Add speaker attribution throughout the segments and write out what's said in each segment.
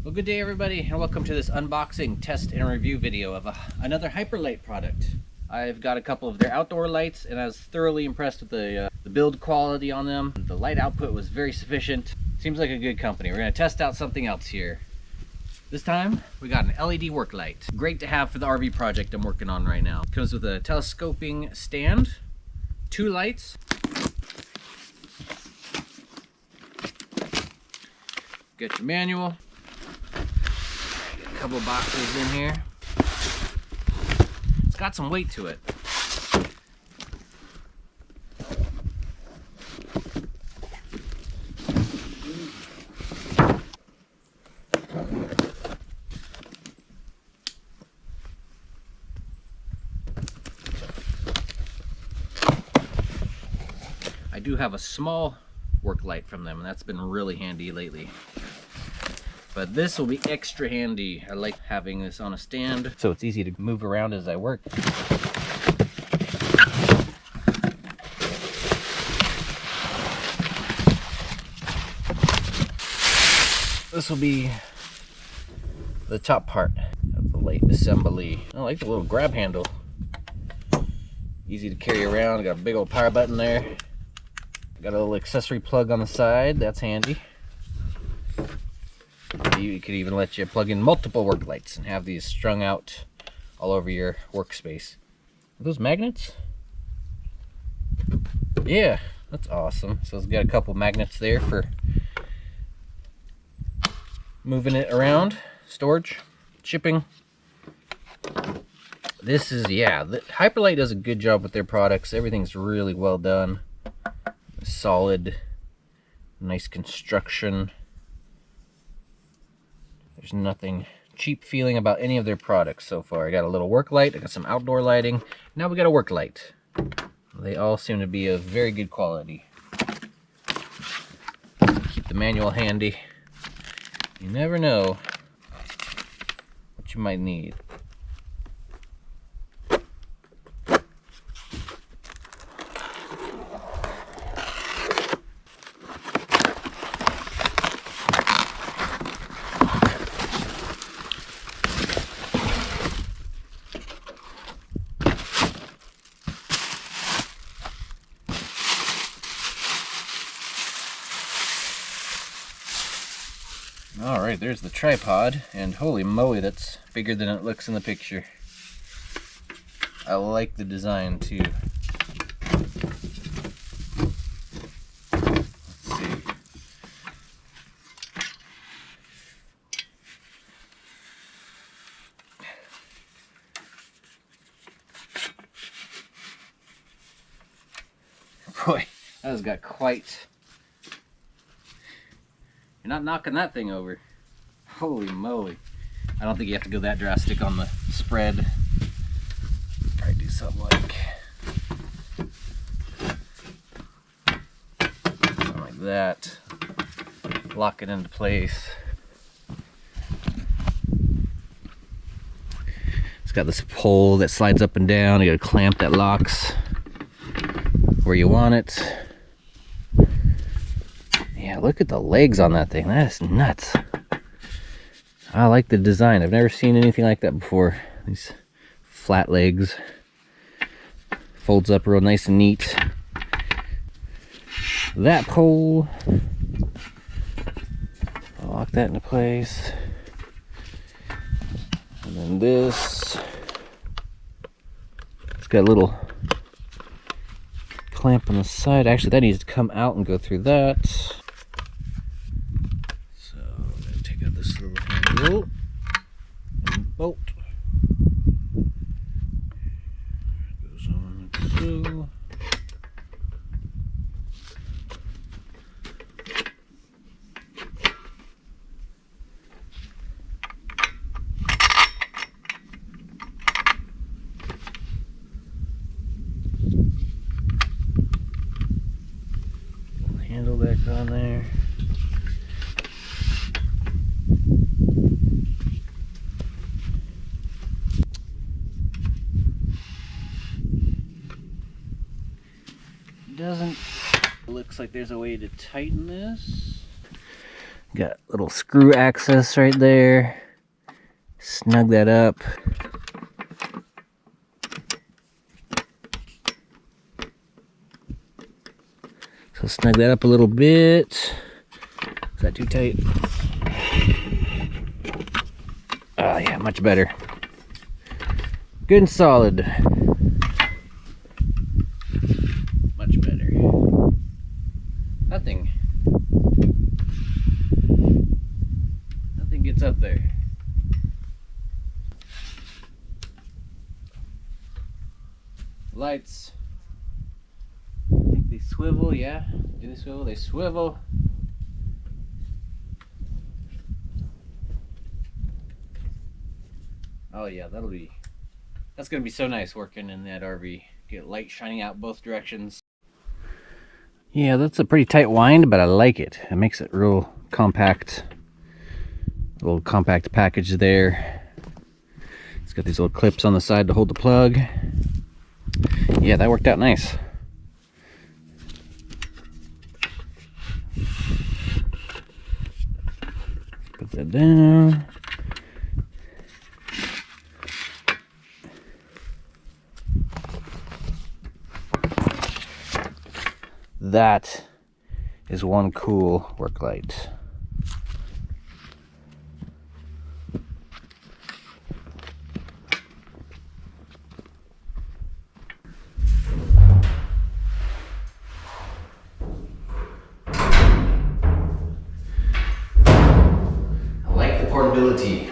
Speaker 1: Well, good day everybody, and welcome to this unboxing, test, and review video of another Hyperlite product. I've got a couple of their outdoor lights, and I was thoroughly impressed with the build quality on them. The light output was very sufficient. Seems like a good company. We're going to test out something else here. This time, we got an LED work light. Great to have for the RV project I'm working on right now. It comes with a telescoping stand, 2 lights, get your manual, a couple boxes in here. It's got some weight to it. I do have a small work light from them, and that's been really handy lately. But this will be extra handy. I like having this on a stand so it's easy to move around as I work. This will be the top part of the light assembly. I like the little grab handle. Easy to carry around. Got a big old power button there. Got a little accessory plug on the side, that's handy. You could even let you plug in multiple work lights and have these strung out all over your workspace. Are those magnets? Yeah, that's awesome. So it's got a couple magnets there for moving it around, storage, shipping. This is, yeah, Hyperlite does a good job with their products. Everything's really well done. Solid, nice construction. There's nothing cheap feeling about any of their products so far. I got a little work light, I got some outdoor lighting. Now we got a work light. They all seem to be of very good quality. Keep the manual handy. You never know what you might need. Alright, there's the tripod, and holy moly, that's bigger than it looks in the picture. I like the design too. Let's see. Boy, that has got quite... You're not knocking that thing over. Holy moly. I don't think you have to go that drastic on the spread. Probably do something like that. Lock it into place. It's got this pole that slides up and down. You got a clamp that locks where you want it. Yeah, look at the legs on that thing. That is nuts. I like the design. I've never seen anything like that before. These flat legs. Folds up real nice and neat. That pole. I'll lock that into place. And then this. It's got a little clamp on the side. Actually, that needs to come out and go through that. This little handle and bolt goes on like so. Handle back on there. Looks like there's a way to tighten this. Got little screw access right there. Snug that up. So snug that up a little bit. Is that too tight? Oh yeah, much better. Good and solid. Much better. Nothing gets up there. Lights. I think they swivel, yeah. Do they swivel? They swivel. Oh yeah, that's gonna be so nice working in that RV. Get light shining out both directions. Yeah, that's a pretty tight wind, but I like it. It makes it real compact. A little compact package there. It's got these little clips on the side to hold the plug. Yeah, that worked out nice. Put that down. That is one cool Worklight. I like the portability.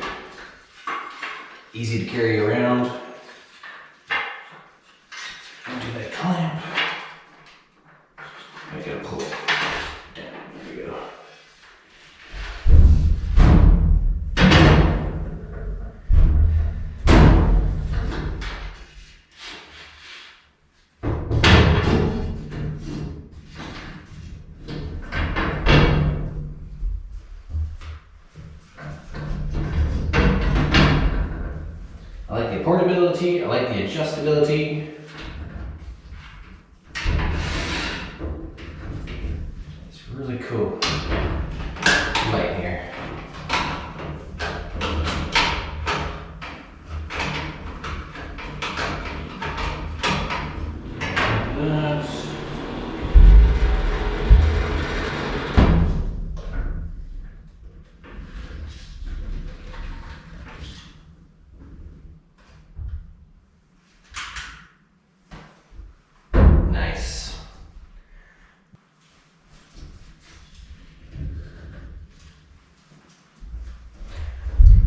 Speaker 1: Easy to carry around. Don't do that clamp. I gotta pull it down. There we go. I like the portability, I like the adjustability. It's really cool. Light here. Nice.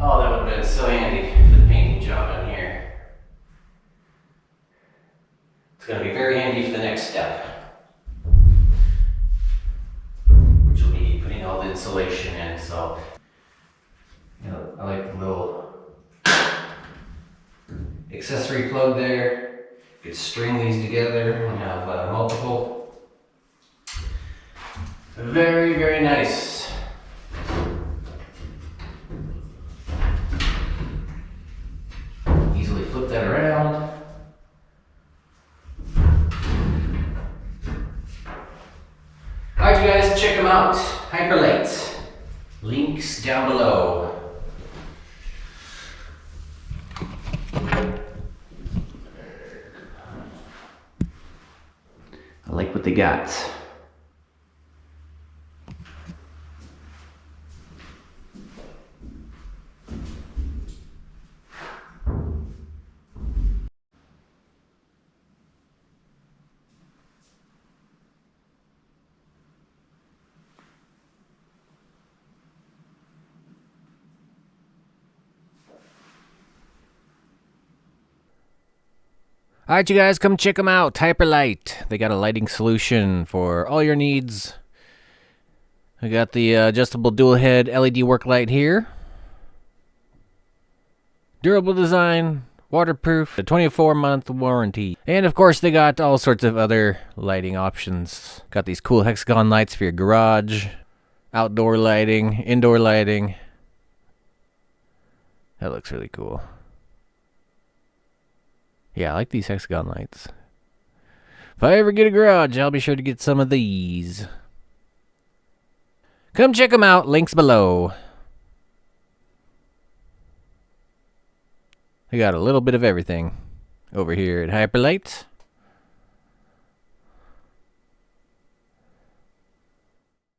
Speaker 1: Oh, that would have been so handy for the painting job in here. It's going to be very handy for the next step, which will be putting all the insulation in. So, you know, I like the little accessory plug there. You could string these together and have multiple. Very, very nice. Easily flip that around. Alright, you guys, check them out. Hyperlite. Links down below. I like what they got. Alright, you guys, come check them out. Hyperlite. They got a lighting solution for all your needs. We got the adjustable dual head LED work light here. Durable design, waterproof, a 24-month warranty. And of course, they got all sorts of other lighting options. Got these cool hexagon lights for your garage, outdoor lighting, indoor lighting. That looks really cool. Yeah, I like these hexagon lights. If I ever get a garage, I'll be sure to get some of these. Come check them out. Links below. We got a little bit of everything over here at Hyperlite.